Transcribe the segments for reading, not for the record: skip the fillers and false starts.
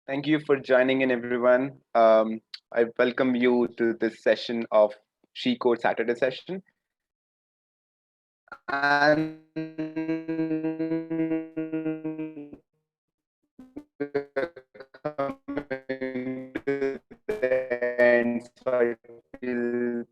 Thank you for joining in, everyone. I welcome you to this session of SheCodes Saturday session. And we're coming to the end, so I feel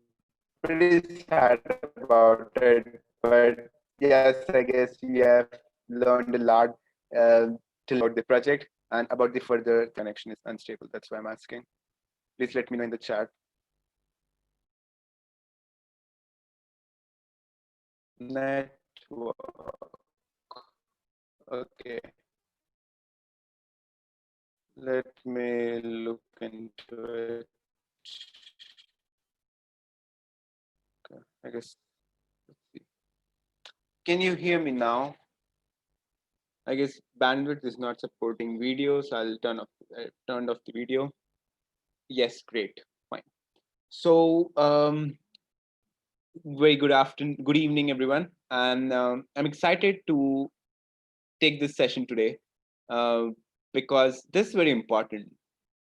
pretty sad about it. But yes, I guess we have learned a lot till about the project and about the further connection is unstable. That's why I'm asking. Please let me know in the chat. Network. Okay. Let me look into it. Okay. I guess. Let's see. Can you hear me now? I guess bandwidth is not supporting video, so I'll turn off the video. Yes, great, fine. So, very good afternoon, good evening, everyone, and I'm excited to take this session today because this is very important.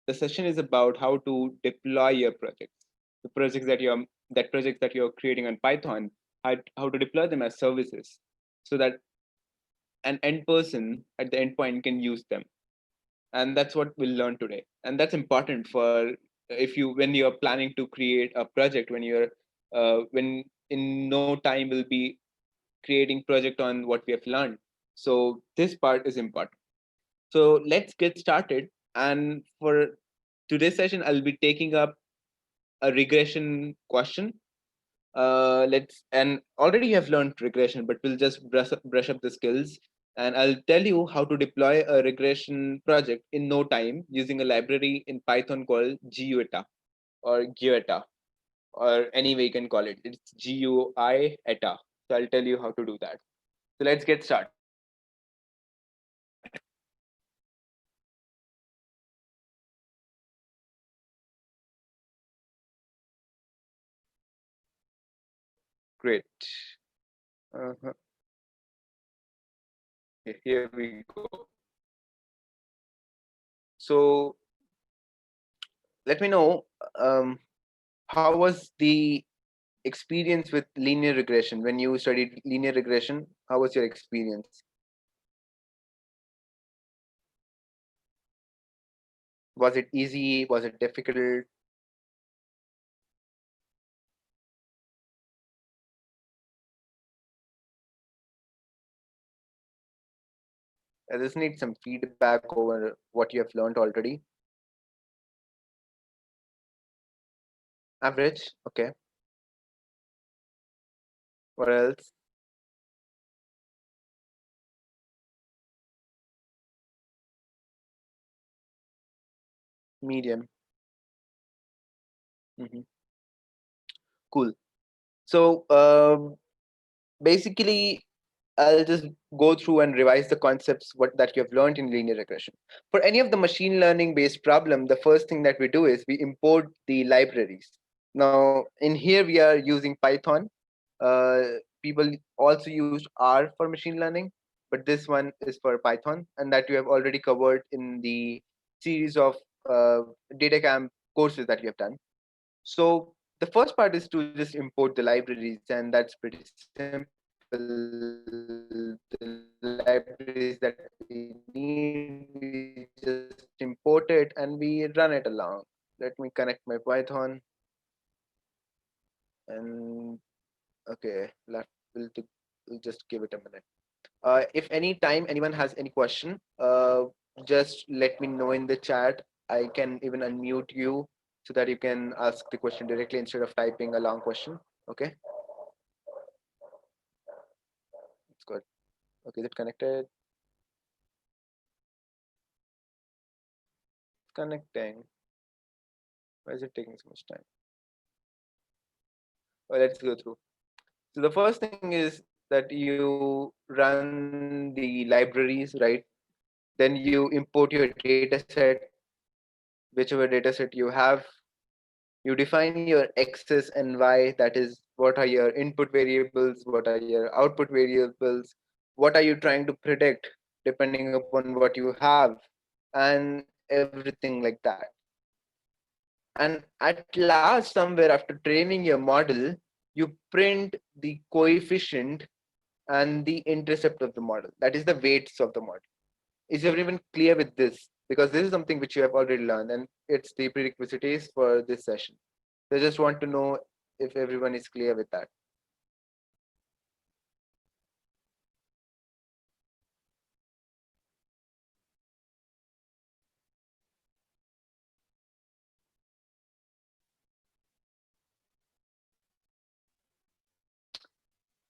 The session is about how to deploy your projects, the projects that you're creating on Python, how to deploy them as services, so that an end person at the endpoint can use them. And that's what we'll learn today. And that's important for if you when you're planning to create a project, when in no time will be creating project on what we have learned. So this part is important. So let's get started. And for today's session, I'll be taking up a regression question. Let's and already you have learned regression, but we'll just brush up the skills. And I'll tell you how to deploy a regression project in no time using a library in Python called GUETA or GUETA, or any way you can call it. It's GUI ETA. So I'll tell you how to do that. So let's get started. Great. Uh-huh. Okay, here we go. So let me know, how was the experience with linear regression when you studied linear regression? How was your experience? Was it easy? Was it difficult? I just need some feedback over what you have learned already. Average, okay. What else? Medium. Mhm. Cool. So basically, I'll just go through and revise the concepts what that you have learned in linear regression. For any of the machine learning based problem, the first thing that we do is we import the libraries. Now, in here we are using Python. People also use R for machine learning, but this one is for Python, and that you have already covered in the series of data camp courses that you have done. So the first part is to just import the libraries, and that's pretty simple. The libraries that we need, we just import it and we run it along. Let me connect my Python, and okay, we'll just give it a minute. If any time anyone has any question, just let me know in the chat. I can even unmute you so that you can ask the question directly instead of typing a long question. Okay, it's good. Okay, is it connected? It's connecting. Why is it taking so much time? Well, let's go through. So the first thing is that you run the libraries, right? Then you import your data set, whichever data set you have. You define your x's and y, that is, what are your input variables, what are your output variables, what are you trying to predict depending upon what you have. And everything like that. And at last, somewhere after training your model, you print the coefficient and the intercept of the model. That is the weights of the model. Is everyone clear with this? Because this is something which you have already learned and it's the prerequisites for this session. So I just want to know if everyone is clear with that.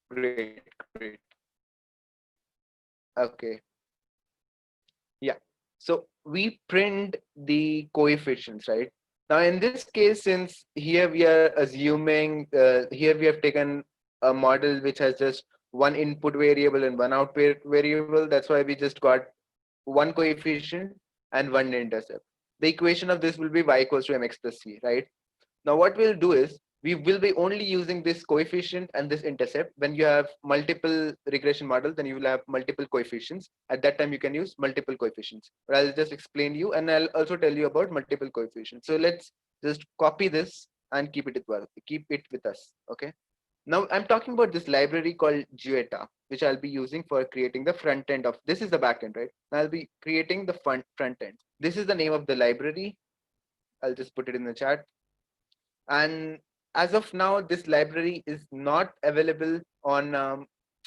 Great, great. Okay. Yeah. So we print the coefficients, right? Now in this case, since here we are assuming, here we have taken a model which has just one input variable and one output variable. That's why we just got one coefficient and one intercept. The equation of this will be y equals to mx plus c, right? Now what we'll do is we will be only using this coefficient and this intercept. When you have multiple regression models, then you will have multiple coefficients. At that time, you can use multiple coefficients. But I'll just explain you and I'll also tell you about multiple coefficients. So let's just copy this and keep it with us. Okay. Now I'm talking about this library called Guetta, which I'll be using for creating the front end of this is the back end, right? Now I'll be creating the front end. This is the name of the library. I'll just put it in the chat. And as of now, this library is not available on,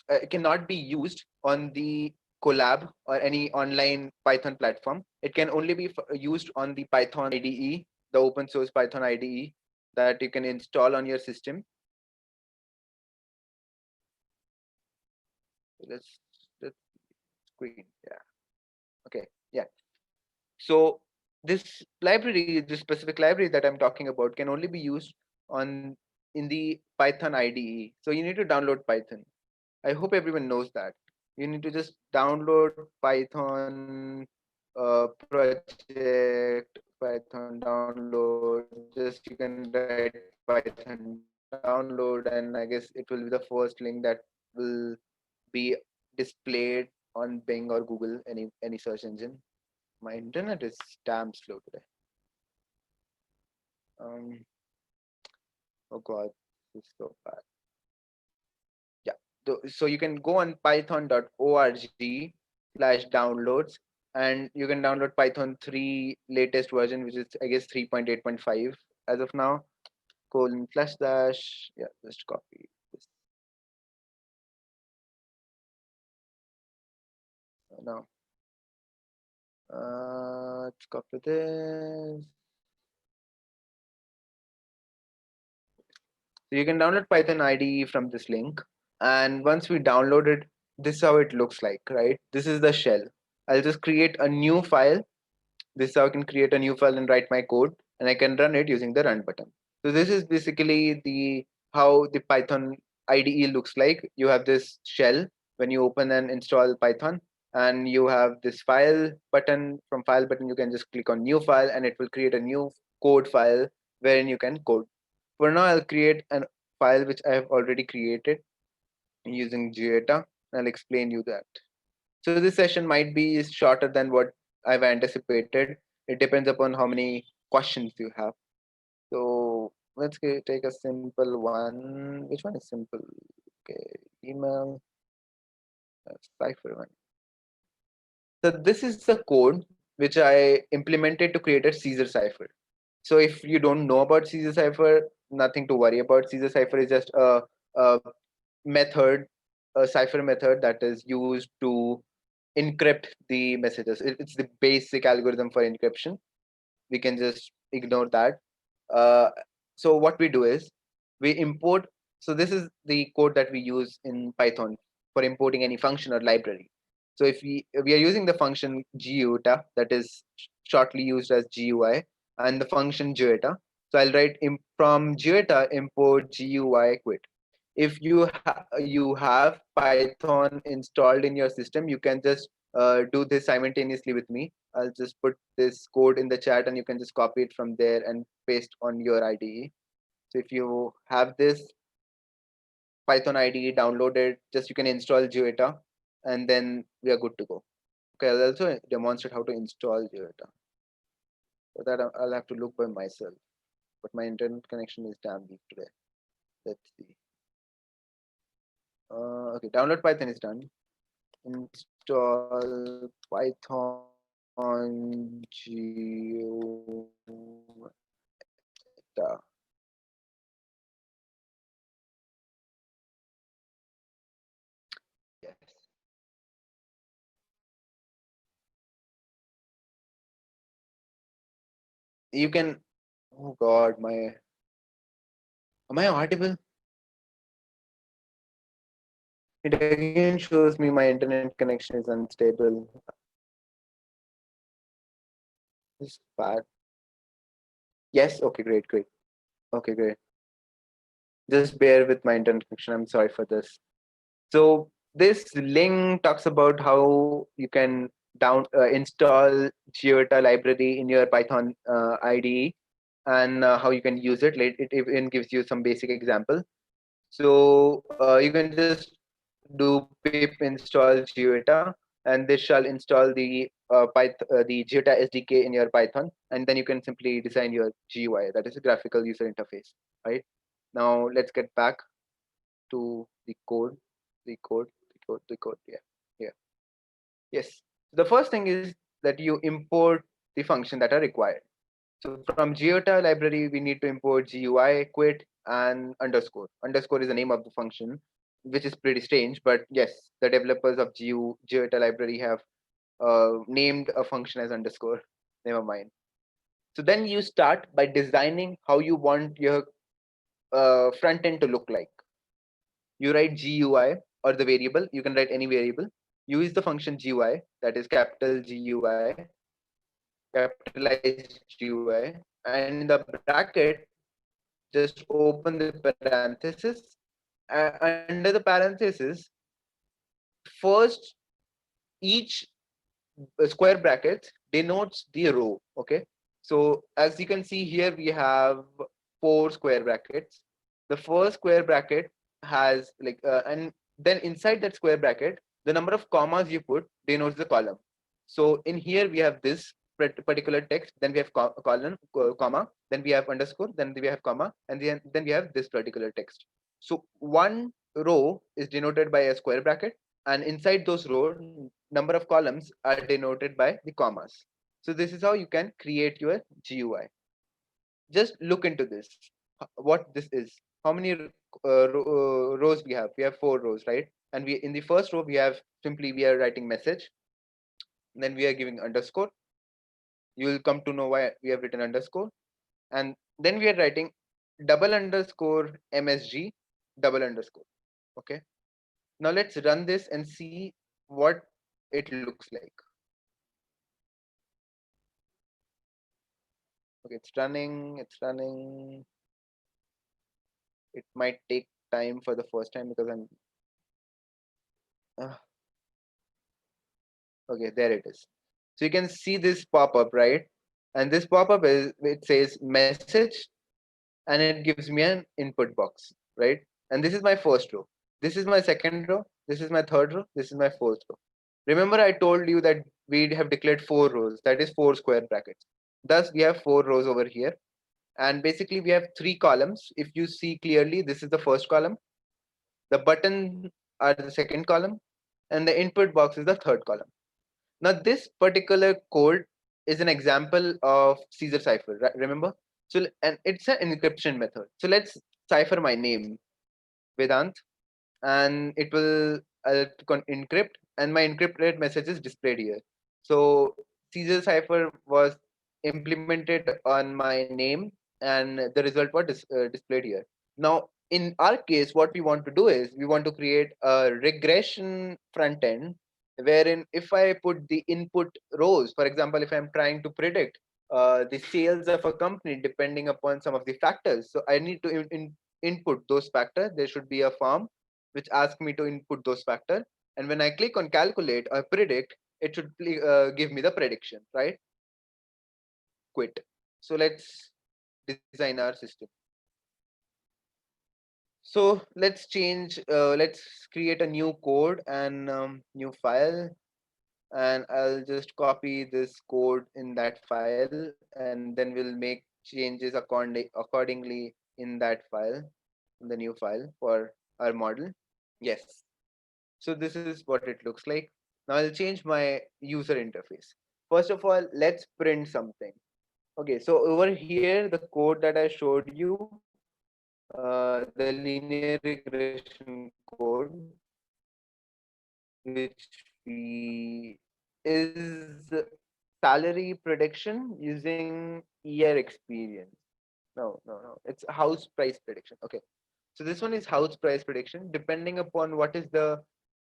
it cannot be used on the Colab or any online Python platform. It can only be used on the Python IDE, the open source Python IDE that you can install on your system. Let's screen. Yeah. Okay. Yeah. So this library, this specific library that I'm talking about, can only be used on in the Python IDE. So you need to download Python. I hope everyone knows that. You need to just download Python project, Python download. Just you can write Python download, and I guess it will be the first link that will be displayed on Bing or Google, any search engine. My internet is damn slow today. Um, oh god, this is so bad. Yeah, so you can go on python.org/downloads and you can download Python 3 latest version, which is I guess 3.8.5 as of now. // yeah, just copy this now. Let's copy this. So you can download Python IDE from this link. And once we download it, this is how it looks like, right? This is the shell. I'll just create a new file. This is how I can create a new file and write my code, and I can run it using the run button. So this is basically the how the Python IDE looks like. You have this shell when you open and install Python, and you have this file button. From file button, you can just click on new file, and it will create a new code file wherein you can code. For now, I'll create a file which I have already created using Guetta. I'll explain you that. So this session might be shorter than what I've anticipated. It depends upon how many questions you have. So let's take a simple one. Which one is simple? Okay, email, cipher one. So this is the code which I implemented to create a Caesar cipher. So if you don't know about Caesar cipher, nothing to worry about. Caesar cipher is just a method, a cipher method that is used to encrypt the messages. It's the basic algorithm for encryption. We can just ignore that. Uh, so what we do is we import. So this is the code that we use in Python for importing any function or library. So if we are using the function guta, that is shortly used as GUI, and the function gueta. So I'll write from gueta import GUI quit. If you have Python installed in your system, you can just do this simultaneously with me. I'll just put this code in the chat and you can just copy it from there and paste on your IDE. So if you have this Python IDE downloaded, just you can install Guetta and then we are good to go. Okay, I'll also demonstrate how to install Guetta. So that I'll have to look by myself. But my internet connection is damn weak today. Let's see. Okay, download Python is done. Install Python Geota. Yes. You can. Oh God, my. Am I audible? It again shows me my internet connection is unstable. This is bad. Yes. Okay. Great. Great. Okay. Great. Just bear with my internet connection. I'm sorry for this. So this link talks about how you can install Geota library in your Python IDE and how you can use it. It even gives you some basic example. So you can just do pip install Geota, and this shall install the the Geota SDK in your Python, and then you can simply design your GUI. That is a graphical user interface, right? Now let's get back to the code, the code. Yeah, yeah, yes. The first thing is that you import the function that are required. So from Geota library, we need to import GUI, quit, and underscore. Underscore is the name of the function, which is pretty strange, but yes, the developers of Geota library have named a function as underscore. Never mind. So then you start by designing how you want your front end to look like. You write GUI or the variable. You can write any variable. Use the function GUI, that is capital GUI, capitalized GUI, and in the bracket, just open the parenthesis. Under the parenthesis, first each square bracket denotes the row. Okay, so as you can see here, we have 4 square brackets. The first square bracket has like and then inside that square bracket, the number of commas you put denotes the column. So in here we have this particular text, then we have colon, comma, then we have underscore, then we have comma, and then we have this particular text. So one row is denoted by a square bracket, and inside those row, number of columns are denoted by the commas. So this is how you can create your GUI. Just look into this, what this is. How many rows we have? We have 4 rows, right? And we in the first row we have simply we are writing message, then we are giving underscore. You will come to know why we have written underscore, and then we are writing double underscore MSG double underscore. Okay, now let's run this and see what it looks like. Okay, it's running. It might take time for the first time because I'm uh, okay, there it is. So you can see this pop-up, right? And this pop-up is, it says message, and it gives me an input box, right? And this is my first row. This is my second row. This is my third row. This is my fourth row. Remember, I told you that we have declared 4 rows. That is 4 square brackets. Thus, we have 4 rows over here. And basically, we have 3 columns. If you see clearly, this is the first column. The button are the second column, and the input box is the third column. Now, this particular code is an example of Caesar cipher. Remember? So, and it's an encryption method. So let's cipher my name, Vedant, and it will encrypt, and my encrypted message is displayed here. So Caesar cipher was implemented on my name, and the result was displayed here. Now, in our case, what we want to do is we want to create a regression front end wherein if I put the input rows, for example, if I'm trying to predict the sales of a company depending upon some of the factors, so I need to input those factors. There should be a form which asks me to input those factors. And when I click on calculate or predict, it should give me the prediction, right? Quit. So let's design our system. So let's create a new code and new file. and I'll just copy this code in that file, and then we'll make changes accordingly in that file, in the new file for our model. Yes. So this is what it looks like. Now I'll change my user interface. First of all, let's print something. Okay, so over here, the code that I showed you, the linear regression code, which we is salary prediction using year experience. No. It's house price prediction. Okay. So this one is house price prediction. Depending upon what is the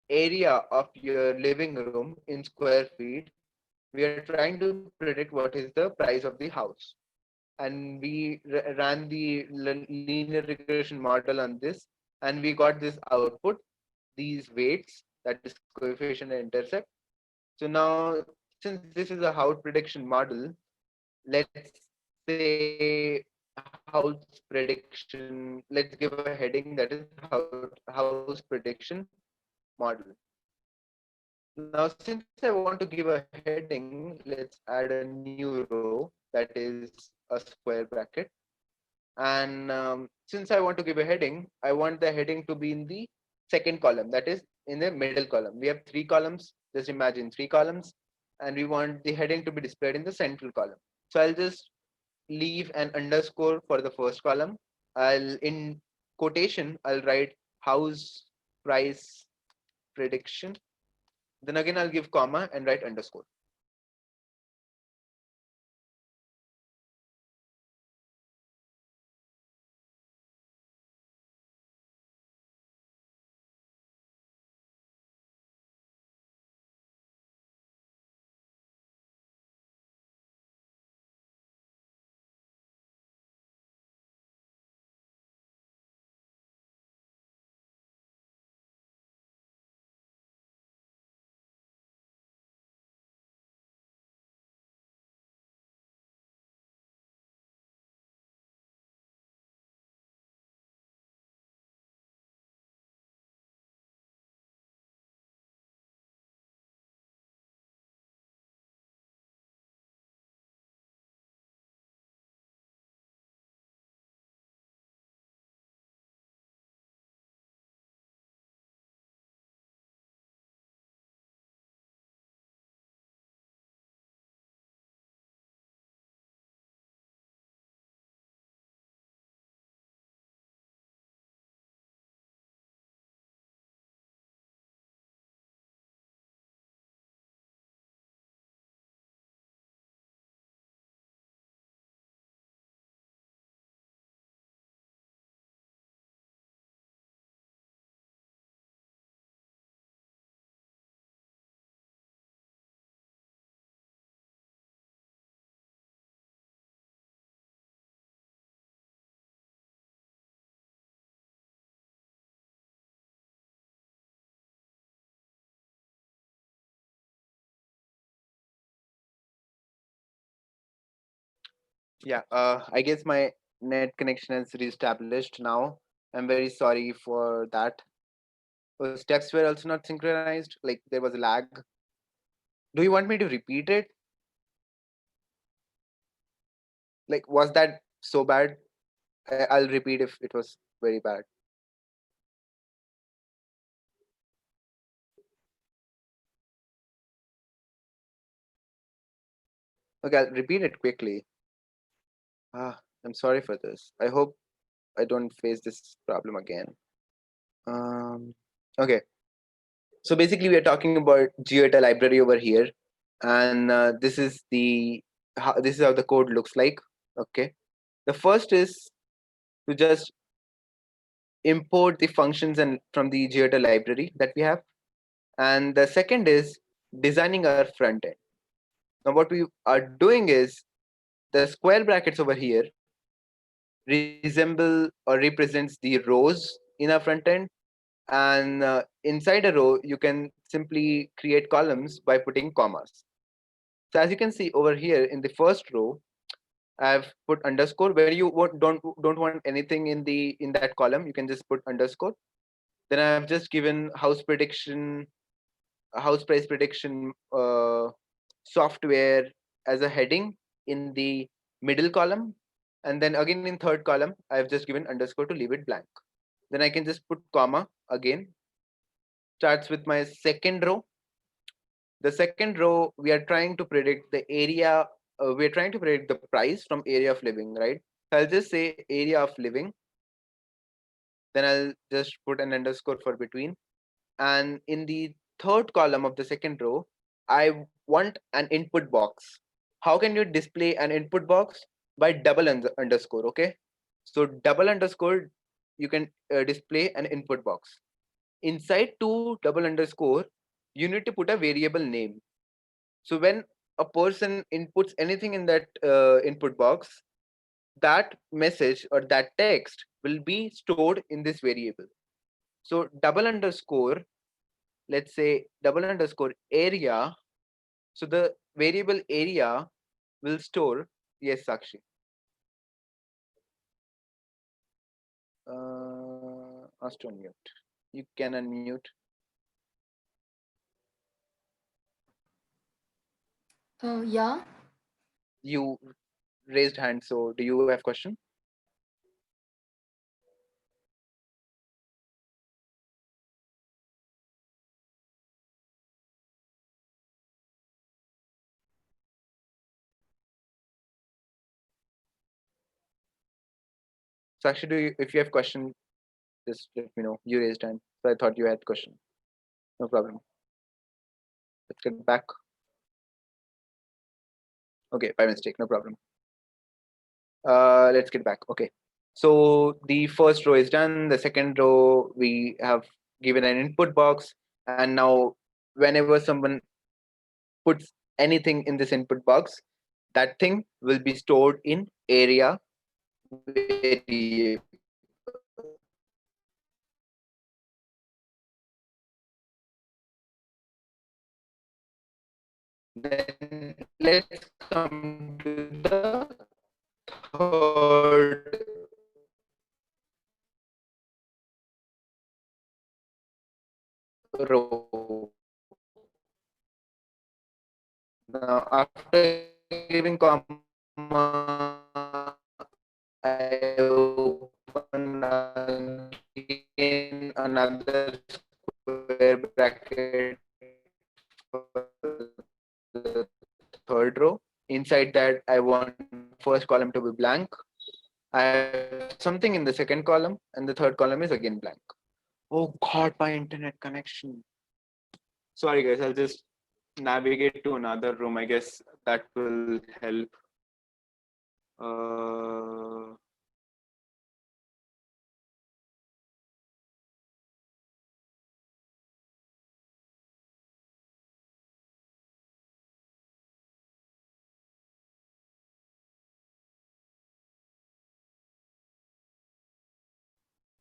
area of your living room in square feet, we are trying to predict what is the price of the house. And we ran the linear regression model on this, and we got this output, these weights, that is coefficient and intercept. So now, since this is a house prediction model, let's say house prediction, let's give a heading that is house prediction model. Now, since I want to give a heading, let's add a new row that is a square bracket. And since I want to give a heading, I want the heading to be in the second column, that is in the middle column. We have three columns, just imagine three columns, and we want the heading to be displayed in the central column. So I'll just leave an underscore for the first column. I'll in quotation, I'll write house price prediction. Then again, I'll give comma and write underscore. Yeah, I guess my net connection has reestablished now. I'm very sorry for that. Those steps were also not synchronized, like there was a lag. Do you want me to repeat it? Like, was that so bad? I'll repeat if it was very bad. Okay, I'll repeat it quickly. I'm sorry for this. I hope I don't face this problem again. Okay, so basically we are talking about GeoData library over here, and this is how the code looks like. Okay, the first is to just import the functions and from the GeoData library that we have, and the second is designing our front end. Now what we are doing is the square brackets over here resemble or represents the rows in our front end, and inside a row you can simply create columns by putting commas. So as you can see over here in the first row, I've put underscore. Where you don't want anything in that column, you can just put underscore. Then I've just given house prediction house price prediction software as a heading in the middle column, and then again in third column I've just given underscore to leave it blank. Then I can just put comma again. Starts with my second row. The second row, we are trying to predict the area. We are trying to predict the price from area of living, right? So I'll just say area of living. Then I'll just put an underscore for between. And in the third column of the second row, I want an input box. How can you display an input box? By double underscore, okay? So double underscore, you can display an input box. Inside to double underscore, you need to put a variable name. So when a person inputs anything in that input box, that message or that text will be stored in this variable. So double underscore, let's say double underscore area. So the variable area will store, yes, Sakshi. Asked to unmute. You can unmute. Yeah. You raised hand, so do you have question? Sakshi, if you have question, just let me know. You raised hand, so I thought you had question. No problem. Let's get back. Okay, by mistake, no problem. Let's get back. Okay. So the first row is done. The second row, we have given an input box. And now whenever someone puts anything in this input box, that thing will be stored in area variable. Then let's come to the third row. Now, after giving comma, I open again another square bracket for the third row. Inside that, I want first column to be blank. I have something in the second column, and the third column is again blank. Oh God, my internet connection. Sorry, guys. I'll just navigate to another room. I guess that will help. Uh,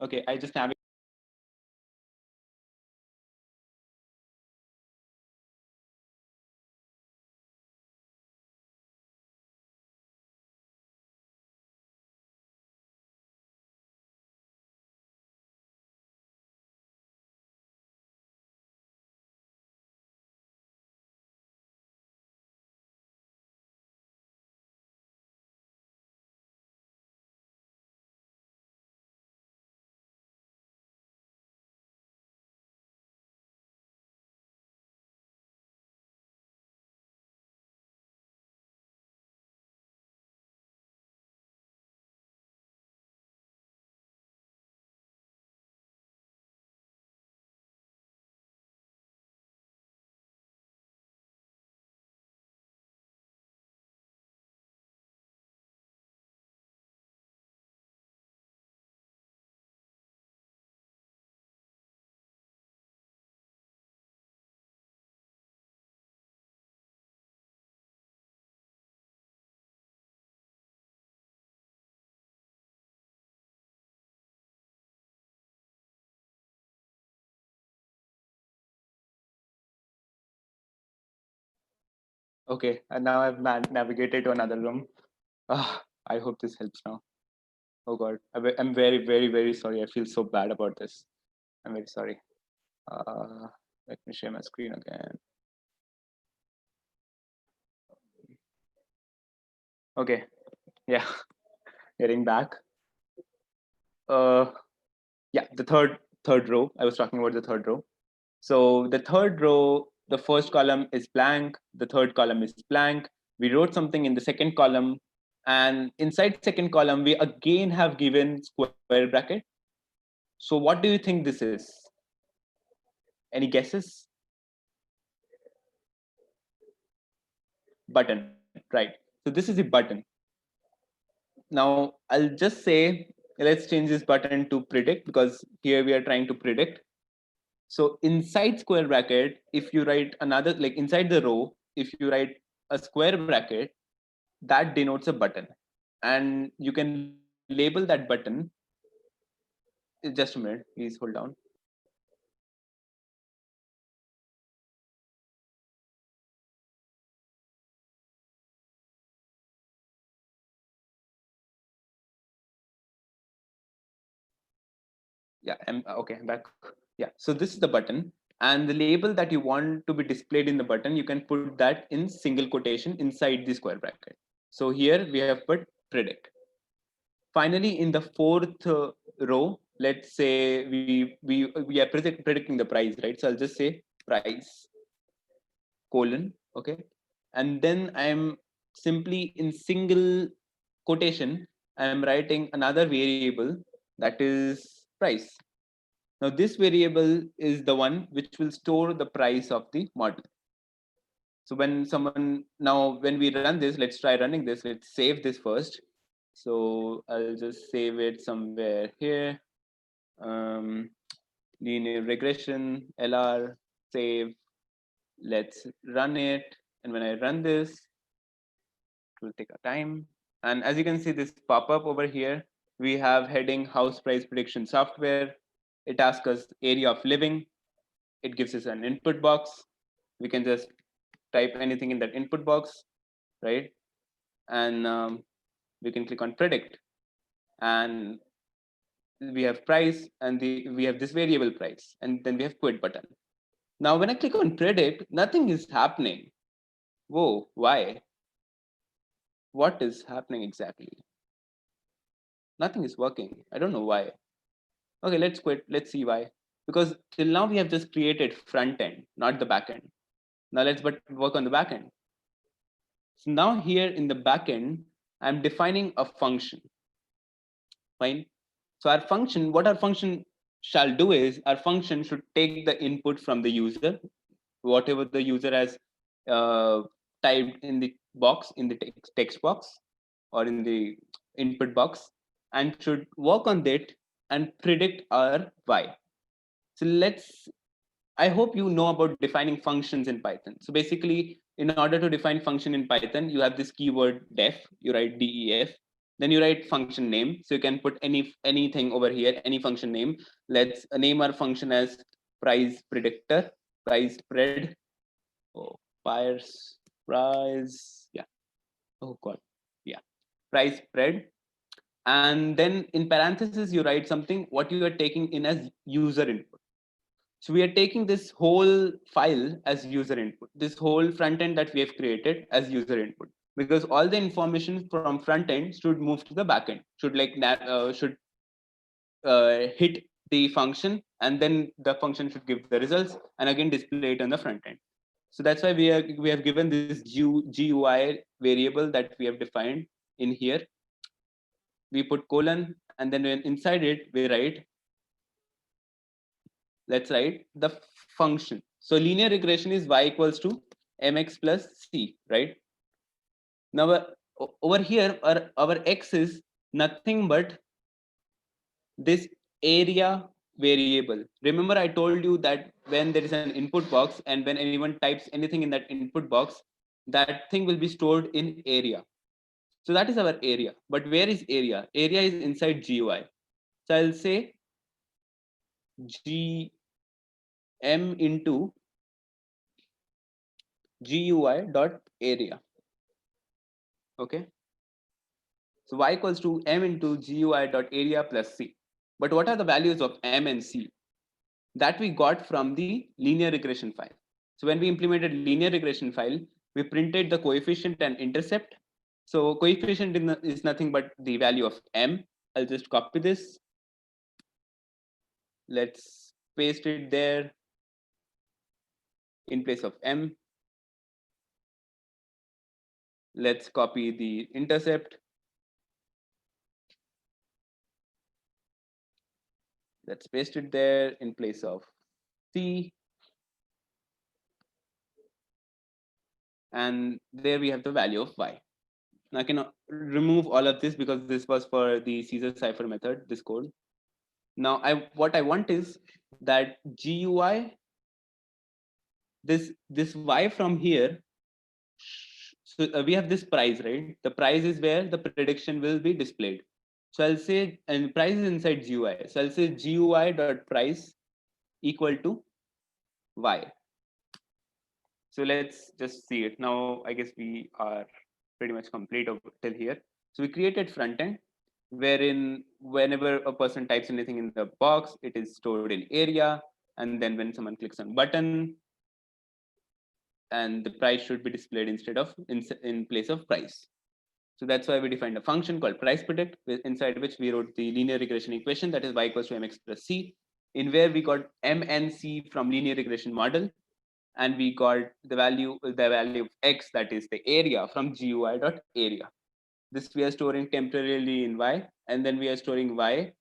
okay, I just navigate. Okay, and now I've navigated to another room. I hope this helps now. Oh God, I'm very, very, very sorry. I feel so bad about this. I'm very sorry. Uh, Let me share my screen again. Okay, yeah, getting back. Uh, yeah, the third row. I was talking about the third row. So the third row, the first column is blank. The third column is blank. We wrote something in the second column, and inside second column we again have given square bracket. So what do you think this is? Any guesses? Button, right? So this is the button. Now I'll just say let's change this button to predict because here we are trying to predict. So inside square bracket, if you write another, like inside the row, if you write a square bracket, that denotes a button. And you can label that button. Just a minute, please hold down. Yeah, okay, I'm back. Yeah, so this is the button. And the label that you want to be displayed in the button, you can put that in single quotation inside the square bracket. So here we have put predict. Finally, in the fourth row, let's say we are predicting the price, right? So I'll just say price colon, okay, and then I'm simply in single quotation I'm writing another variable that is price. Now this variable is the one which will store the price of the model. So when someone, now when we run this, let's try running this, let's save this first. So I'll just save it somewhere here. um, Linear regression lr, save, let's run it. And when I run this, it will take a time. And as you can see this pop up over here, we have heading house price prediction software. It asks us area of living. It gives us an input box. We can just type anything in that input box, right? And we can click on predict, and we have price, and we have this variable price, and then we have quit button. Now when I click on predict, nothing is happening. Whoa, why? What is happening exactly? Nothing is working. I don't know why. Okay, let's quit. Let's see why. Because till now we have just created front end, not the back end. Now let's but work on the back end. So now here in the back end, I'm defining a function. Fine. So our function, what our function shall do is our function should take the input from the user, whatever the user has uh, typed in the box, in the text box or in the input box, and should work on that and predict our y. So let's, I hope you know about defining functions in Python. So basically, in order to define function in Python, you have this keyword def, you write def, then you write function name. So you can put anything over here, any function name. Let's name our function as price predictor, price spread, oh, price, yeah, oh god, yeah, price spread. And then in parentheses, you write something, what you are taking in as user input. So we are taking this whole file as user input, this whole front end that we have created as user input, because all the information from front end should move to the back end, should should hit the function, and then the function should give the results and again display it on the front end. So that's why we have given this GUI variable that we have defined in here. We put colon, and then when inside it we write, let's write the function. So linear regression is y equals to mx plus c, right? Now over here our x is nothing but this area variable. Remember I told you that when there is an input box and when anyone types anything in that input box, that thing will be stored in area. So that is our area. But where is area? Area is inside GUI. So I'll say gm into GUI dot area. Okay. So y equals to m into GUI dot area plus c. But what are the values of m and c? that we got from the linear regression file. So when we implemented linear regression file, we printed the coefficient and intercept. So coefficient is nothing but the value of m. I'll just copy this. Let's paste it there in place of m. Let's copy the intercept. Let's paste it there in place of c. And there we have the value of y. Now I can remove all of this because this was for the Caesar cipher method, this code. Now what I want is that GUI, this y from here. So we have this price, right? The price is where the prediction will be displayed. So I'll say, and price is inside GUI. So I'll say GUI dot price equal to y. So let's just see it. Now I guess we are pretty much complete till here. So we created front end wherein whenever a person types anything in the box, it is stored in area. And then when someone clicks on button, and the price should be displayed instead of in place of price. So that's why we defined a function called price predict, inside which we wrote the linear regression equation, that is y equals to mx plus c, in where we got m and c from linear regression model, and we got the value of x, that is the area, from GUI dot area. This we are storing temporarily in y, and then we are storing y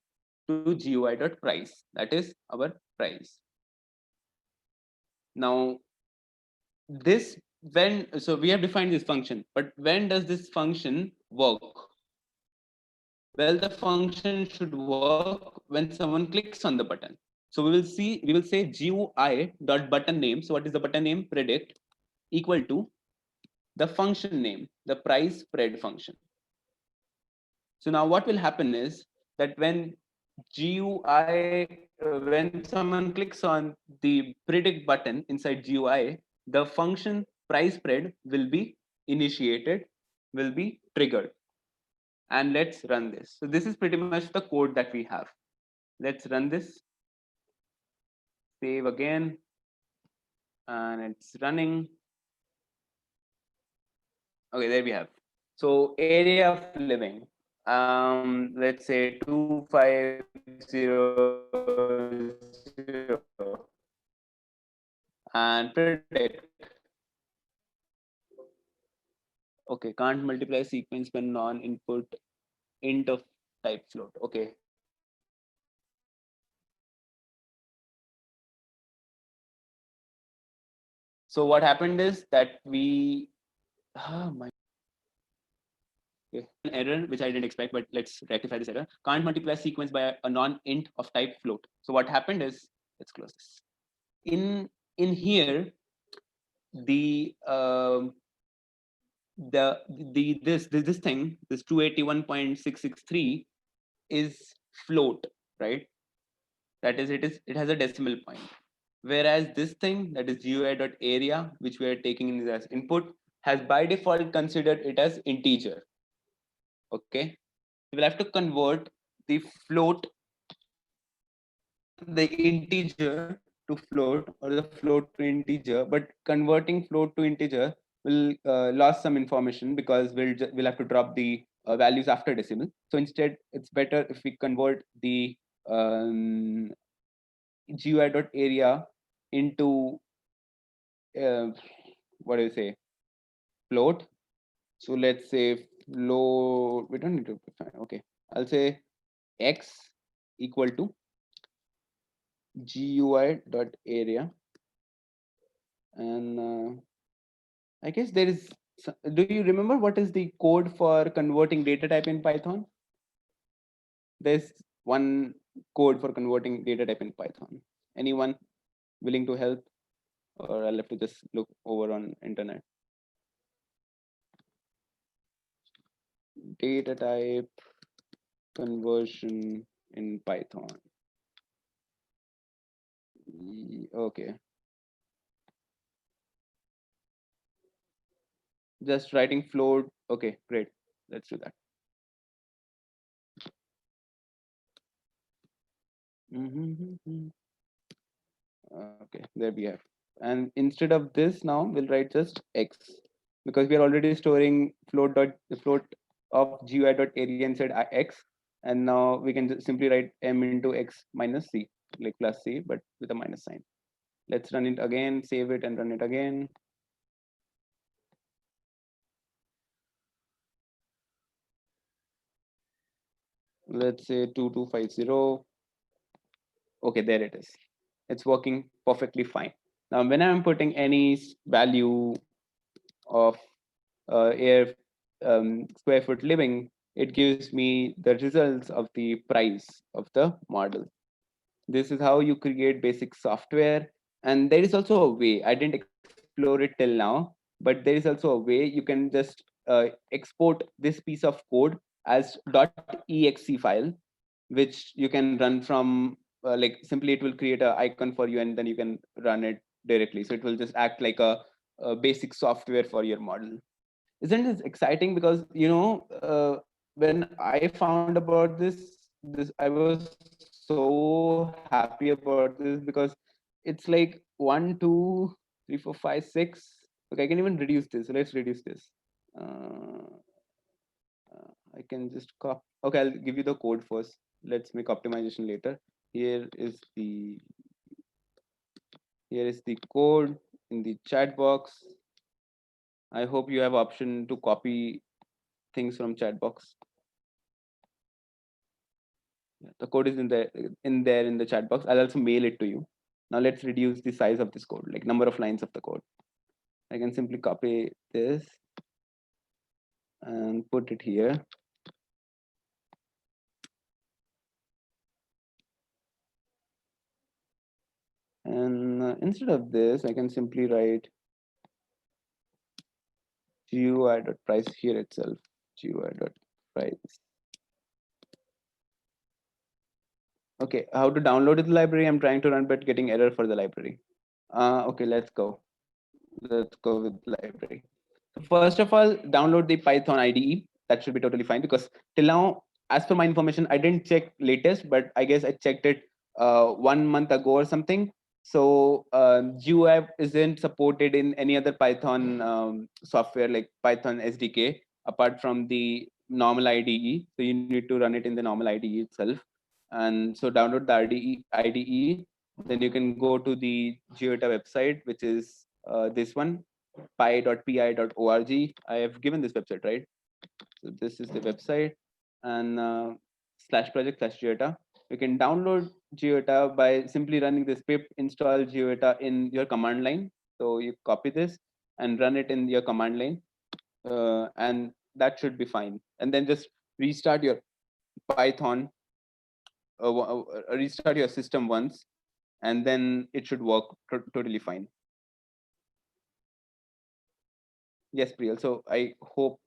to GUI dot price, that is our price. Now this, when, so we have defined this function, but when does this function work? Well, the function should work when someone clicks on the button. So we will say GUI dot button name. So what is the button name? Predict equal to the function name, the price spread function. So now what will happen is that when GUI, when someone clicks on the predict button inside GUI, the function price spread will be initiated, will be triggered. And let's run this. So this is pretty much the code that we have. Let's run this, save again, and it's running. Okay, there we have. So area of living, let's say 2500, and predict. Okay, can't multiply sequence when non-input int of type float. Okay. So what happened is that we, my, okay, an error which I didn't expect, but let's rectify this error. Can't multiply sequence by a non-int of type float. So what happened is, let's close this. In here, the this thing, this 281.663 is float, right? That is, it has a decimal point. Whereas this thing, that is GUI.area, which we are taking in as input, has by default considered it as integer. Okay, we'll have to convert the float, the integer to float, or the float to integer. But converting float to integer will lose some information, because we'll have to drop the values after decimal. So instead, it's better if we convert the GUI.area into what do you say, float. So let's say float, we don't need to define. Okay, I'll say x equal to GUI.area, and I guess there is. Do you remember what is the code for converting data type in Python? There's one code for converting data type in Python. Anyone willing to help, or I'll have to just look over on internet? Data type conversion in Python. Okay. Just writing float. Okay, great. Let's do that. Okay, there we have. And instead of this, now we'll write just x, because we are already storing float of GUI dot area inside x, and now we can just simply write m into x minus c, like plus c, but with a minus sign. Let's run it again, save it, and run it again. Let's say 2250. Okay, there it is. It's working perfectly fine. Now, when I'm putting any value of air square foot living, it gives me the results of the price of the model. This is how you create basic software. And there is also a way, I didn't explore it till now, but there is also a way you can just export this piece of code as .exe file, which you can run from, like simply it will create a icon for you, and then you can run it directly. So it will just act like a basic software for your model. Isn't this exciting? Because when I found about this I was so happy about this, because it's like 1 2 3 4 5 6. Okay, I can even reduce this. So let's reduce this. uh, I can just copy. Okay, I'll give you the code first. Let's make optimization later. Here is the here is the code in the chat box. I hope you have option to copy things from chat box. Yeah, the code is in the chat box. I'll also mail it to you. Now let's reduce the size of this code, like number of lines of the code. I can simply copy this and put it here. And instead of this, I can simply write GUI.price here itself. GUI.price. Okay, how to download the library? I'm trying to run, but getting error for the library. Okay, let's go. Let's go with library. So first of all, download the Python IDE. That should be totally fine, because till now, as per my information, I didn't check latest, but I guess I checked it 1 month ago or something. So GUI isn't supported in any other Python software like Python SDK apart from the normal IDE. So you need to run it in the normal IDE itself. And so download the IDE. Then you can go to the GeoData website, which is this one, pi.pi.org. I have given this website, right? So this is the website, and slash project slash Geota. You can download Geota by simply running this pip install Geota in your command line. So you copy this and run it in your command line, and that should be fine. And then just restart your Python, restart your system once, and then it should work totally fine. Yes, Priyal. So I hope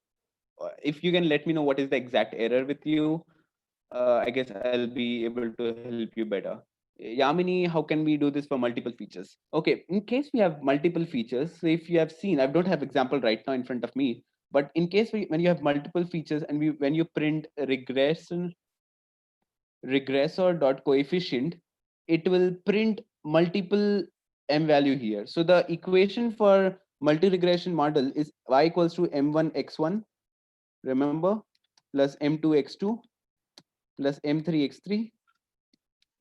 if you can let me know what is the exact error with you, I guess I'll be able to help you better. Yamini, how can we do this for multiple features? Okay, in case we have multiple features, so if you have seen, I don't have example right now in front of me, but in case when you have multiple features and when you print regressor dot coefficient, it will print multiple m value here. So the equation for multi-regression model is y equals to m1 x1, remember, plus m2 x2 plus m3 x3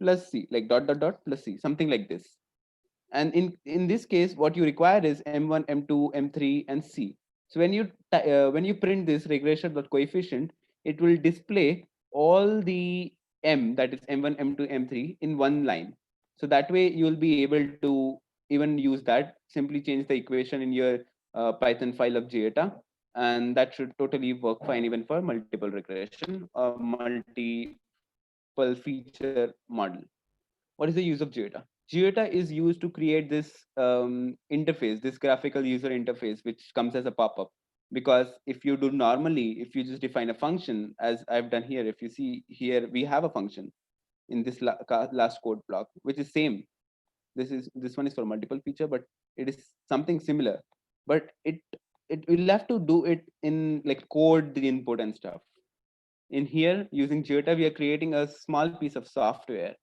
plus c, like dot dot dot plus c, something like this. And in this case, what you require is m1 m2 m3 and c. So when you print this regression dot coefficient, it will display all the m, that is m1 m2 m3, in one line. So that way you will be able to even use that. Simply change the equation in your Python file of Geota, and that should totally work fine even for multiple regression or multiple feature model. What is the use of Geota? Geota is used to create this interface, this graphical user interface, which comes as a pop-up. Because if you do normally, if you just define a function, as I've done here, if you see here, we have a function in this last code block, which is same. This one is for multiple feature, but it is something similar. But it will have to do it in like code the input and stuff. In here, using Geota, we are creating a small piece of software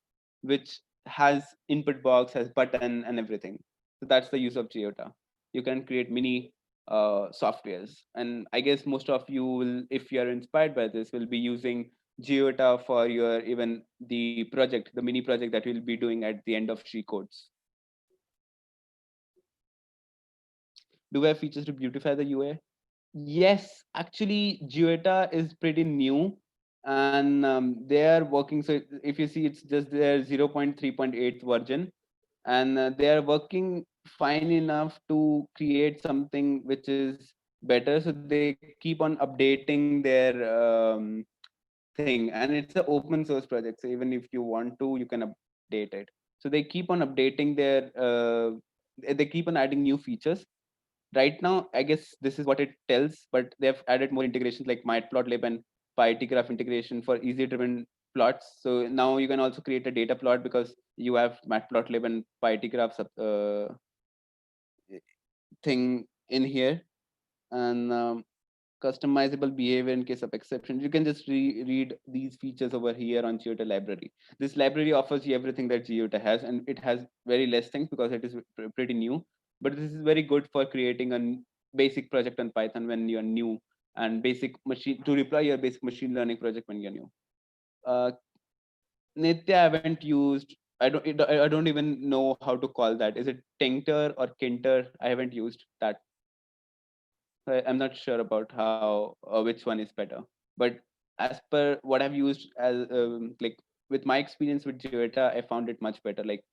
which has input box, has button and everything. So that's the use of Geota. You can create mini softwares, and I guess most of you will, if you are inspired by this, will be using Geota for your even the project, the mini project that we'll be doing at the end of SheCodes. Do we have features to beautify the UI? Yes, actually, Geota is pretty new, and they are working. So if you see, it's just their 0.3.8 version, and they are working fine enough to create something which is better. So they keep on updating their thing, and it's an open source project. So even if you want to, you can update it. So they keep on updating their. They keep on adding new features. Right now, I guess this is what it tells, but they have added more integrations like matplotlib and pygraph integration for easy driven plots. So now you can also create a data plot because you have matplotlib and pygraph thing in here. And customizable behavior in case of exceptions. You can just read these features over here on Geota library. This library offers you everything that Geota has, and it has very less things because it is pretty new. But this is very good for creating a basic project on Python when you're new, and basic machine to reply your basic machine learning project when you're new. Uh, Nitya, I haven't used. I don't even know how to call that. Is it Tincter or Kinter? I haven't used that. I'm not sure about how which one is better. But as per what I've used as like with my experience with Geota, I found it much better. Like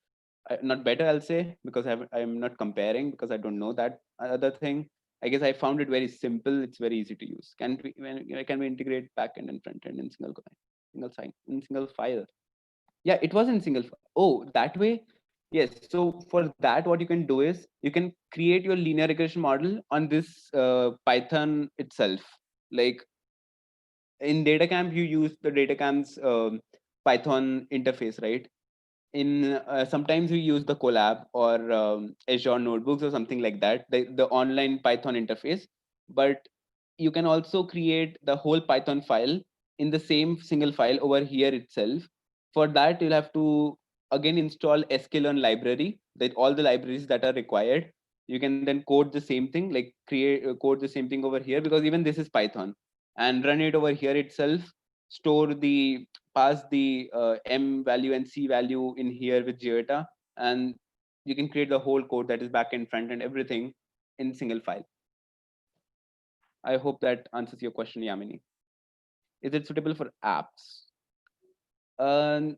not better, I'll say, because I'm not comparing because I don't know that other thing. I guess I found it very simple. It's very easy to use. Can we integrate backend and front end in single sign in single file? Yeah, it was in single. Oh, that way. Yes. So for that, what you can do is you can create your linear regression model on this Python itself. Like in datacamp, you use the datacamp's Python interface, right? In sometimes we use the Collab or Azure notebooks or something like that, the online Python interface. But you can also create the whole Python file in the same single file over here itself. For that, you'll have to again install sklearn library, that all the libraries that are required. You can then code the same thing, like create code the same thing over here, because even this is Python, and run it over here itself. Store the pass the m value and c value in here with Geota, and you can create the whole code that is back end, front end, everything in single file. I hope that answers your question, Yamini. Is it suitable for apps? Um,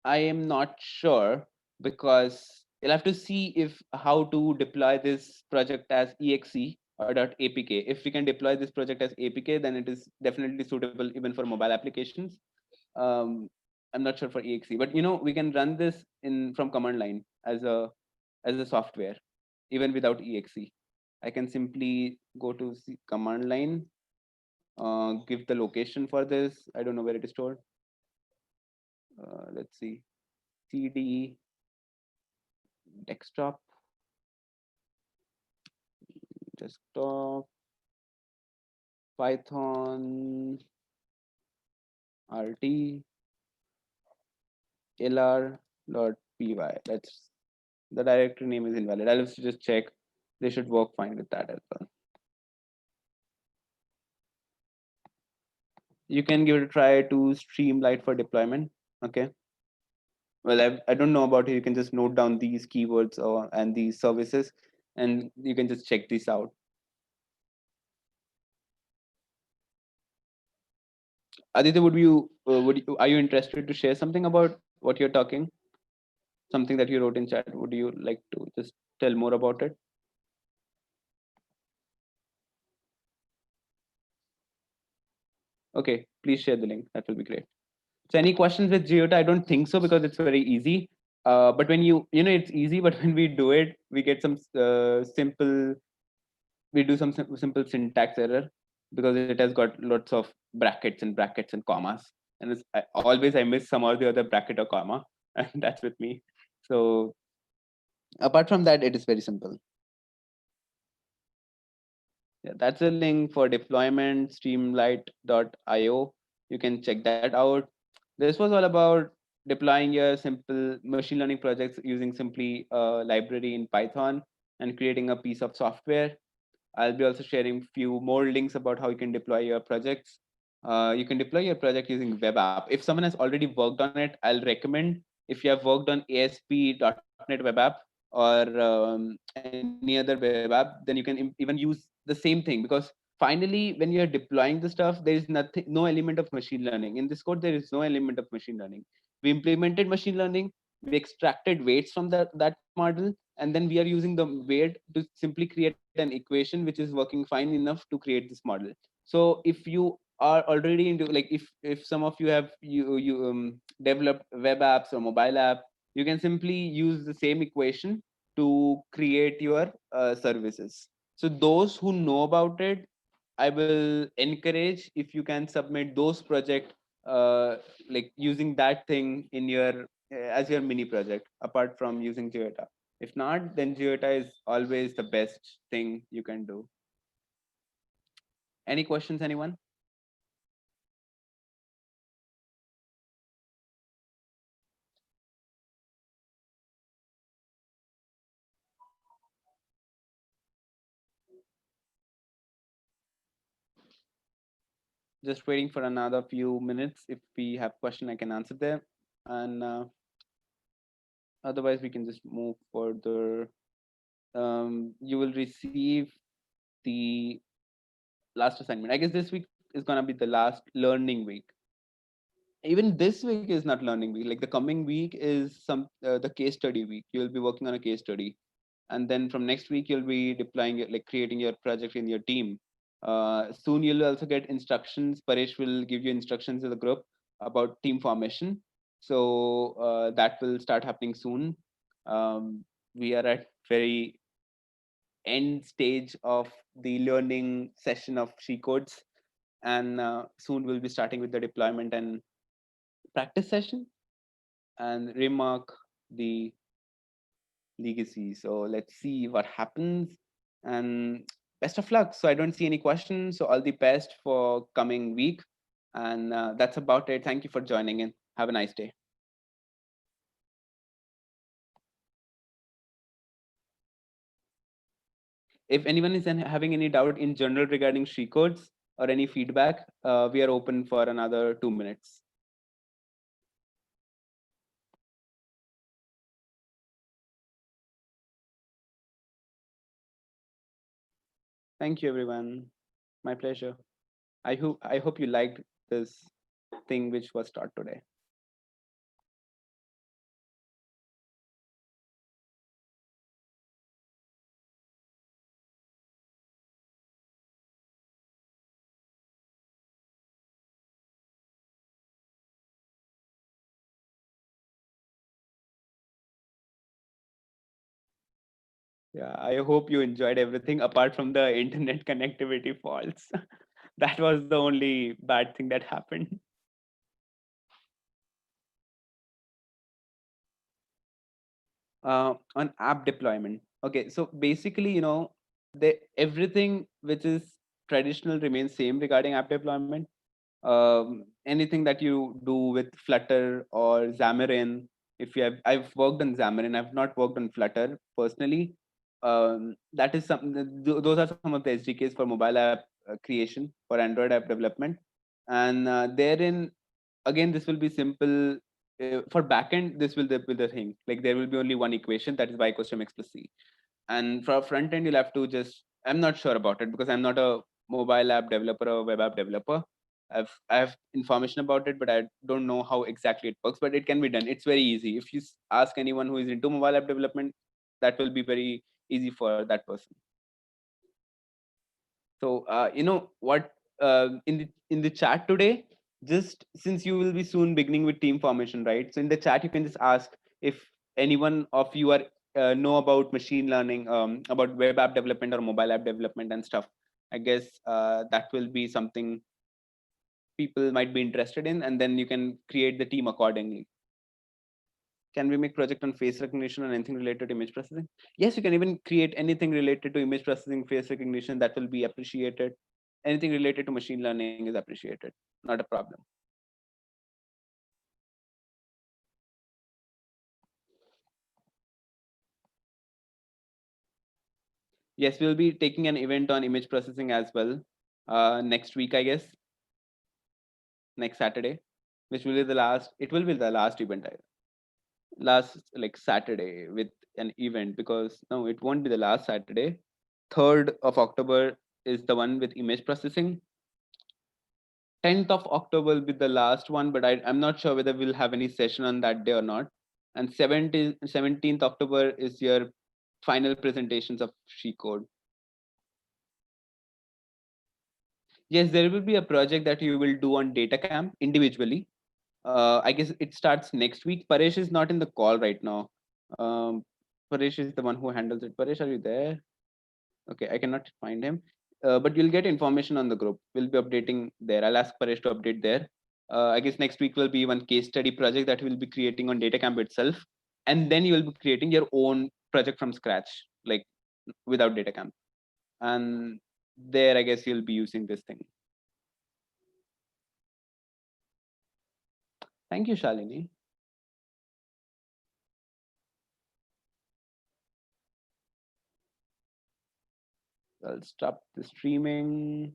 I am not sure because you'll have to see if how to deploy this project as exe or .apk. If we can deploy this project as APK, then it is definitely suitable even for mobile applications. Um, I'm not sure for exe, but we can run this in from command line as a software, even without exe. I can simply go to command line, give the location for this. I don't know where it is stored. Let's see, cd desktop, desktop, Python, rt, lr.py. Let's The directory name is invalid. I'll just check. They should work fine with that as well. You can give it a try to Streamlight for deployment. Okay. Well, I don't know about it. You can just note down these keywords and these services, and you can just check this out. Aditya, are you interested to share something about what you're talking? Something that you wrote in chat. Would you like to just tell more about it? Okay, please share the link. That will be great. So any questions with Geota? I don't think so because it's very easy. But when it's easy, but when we do it, we get some we do some simple syntax error because it has got lots of brackets and commas. And always I miss some or the other bracket or comma, and that's with me. So apart from that, it is very simple. Yeah, that's a link for deployment streamlight.io. You can check that out. This was all about deploying your simple machine learning projects using simply a library in Python and creating a piece of software. I'll be also sharing few more links about how you can deploy your projects. You can deploy your project using web app. If someone has already worked on it, I'll recommend, if you have worked on ASP.NET web app or any other web app, then you can even use the same thing, because finally when you're deploying the stuff, there is nothing, no element of machine learning in this code. There is no element of machine learning. We implemented machine learning, we extracted weights from that model, and then we are using the weight to simply create an equation which is working fine enough to create this model. So if you are already into, like, if some of you have developed web apps or mobile app, you can simply use the same equation to create your services. So those who know about it, I will encourage, if you can submit those project, like using that thing in your as your mini project, apart from using Toyota. If not, then Toyota is always the best thing you can do. Any questions, anyone? Just waiting for another few minutes. If we have question, I can answer them, and otherwise we can just move further. You will receive the last assignment. I guess this week is gonna be the last learning week. Even this week is not learning week. Like, the coming week is the case study week. You'll be working on a case study, and then from next week you'll be deploying it, like creating your project in your team. Soon you'll also get instructions. Paresh will give you instructions to the group about team formation. So that will start happening soon. We are at very end stage of the learning session of SheCodes, and soon we'll be starting with the deployment and practice session, and remark the legacy. So let's see what happens, and best of luck. So I don't see any questions. So all the best for coming week, and that's about it. Thank you for joining in. Have a nice day. If anyone is having any doubt in general regarding SheCodes or any feedback, we are open for another 2 minutes. Thank you, everyone. My pleasure. I hope you liked this thing which was taught today. Yeah, I hope you enjoyed everything apart from the internet connectivity faults. That was the only bad thing that happened. On app deployment. Okay, so basically, everything which is traditional remains same regarding app deployment. Anything that you do with Flutter or Xamarin, if you have, I've worked on Xamarin, I've not worked on Flutter personally. That is some, those are some of the SDKs for mobile app creation for Android app development, and therein, again, this will be simple. For backend, this will be the thing. Like, there will be only one equation, that is y equals to mx plus c. And for front end, you'll have to just, I'm not sure about it because I'm not a mobile app developer or web app developer. I have information about it, but I don't know how exactly it works. But it can be done. It's very easy. If you ask anyone who is into mobile app development, that will be very easy for that person. So you know what? In the chat today, just since you will be soon beginning with team formation, right? So in the chat, you can just ask if anyone of you are know about machine learning, about web app development or mobile app development and stuff. I guess that will be something people might be interested in, and then you can create the team accordingly. Can we make project on face recognition and anything related to image processing? Yes, you can even create anything related to image processing, face recognition. That will be appreciated. Anything related to machine learning is appreciated. Not a problem. Yes, we'll be taking an event on image processing as well next week, I guess, next Saturday, which will be the last. It will be the last event, last like Saturday with an event, because no, it won't be the last Saturday. 3rd of October is the one with image processing. 10th of October will be the last one, but I'm not sure whether we'll have any session on that day or not. And 17th October is your final presentations of SheCode. Yes, there will be a project that you will do on DataCamp individually. I guess it starts next week. Paresh is not in the call right now. Um, Paresh is the one who handles it. Paresh, are you there? Okay, I cannot find him. But you'll get information on the group. We'll be updating there. I'll ask Paresh to update there. I guess next week will be one case study project that we'll be creating on DataCamp itself. And then you'll be creating your own project from scratch, like without DataCamp. And there, I guess you'll be using this thing. Thank you, Shalini. I'll stop the streaming.